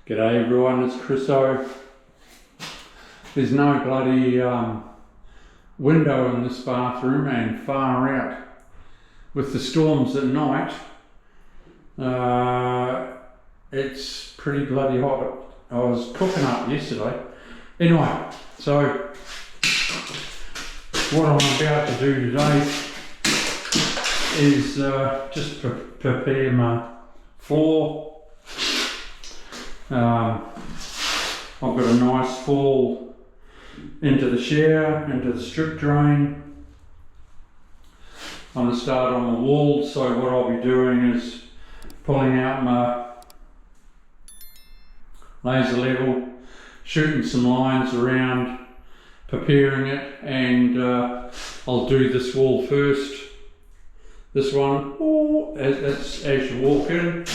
G'day everyone, it's Chriso. There's no bloody window in this bathroom, and far out with the storms at night, it's pretty bloody hot. I was cooking up yesterday. Anyway, so what I'm about to do today is just prepare my floor. I've got a nice fall into the shower, into the strip drain. I'm going to start on the wall, so what I'll be doing is pulling out my laser level, shooting some lines around, preparing it, and I'll do this wall first. This one, as you walk in.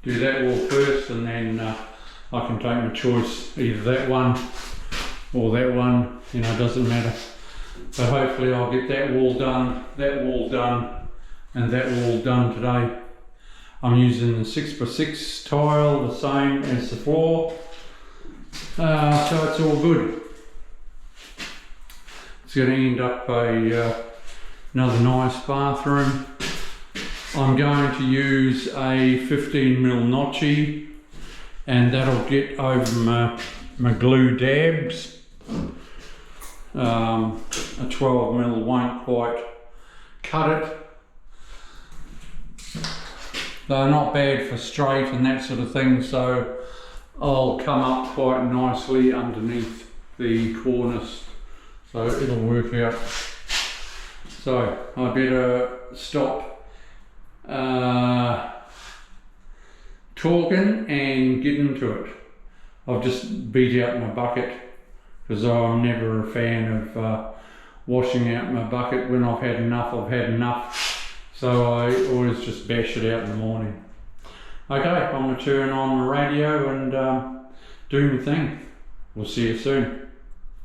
Do that wall first, and then I can take my choice, either that one or that one, you know, it doesn't matter. But hopefully I'll get that wall done, and that wall done today. I'm using the 6x6 tile, the same as the floor, so it's all good. It's going to end up another nice bathroom. I'm going to use a 15mm notchy, and that'll get over my glue dabs. A 12mm won't quite cut it. They're not bad for straight and that sort of thing, so I'll come up quite nicely underneath the cornice, so it'll work out. So I better stop talking and get into it. I've just beat out my bucket because I'm never a fan of washing out my bucket. When I've had enough, I've had enough. So I always just bash it out in the morning. Okay, I'm going to turn on the radio and do my thing. We'll see you soon.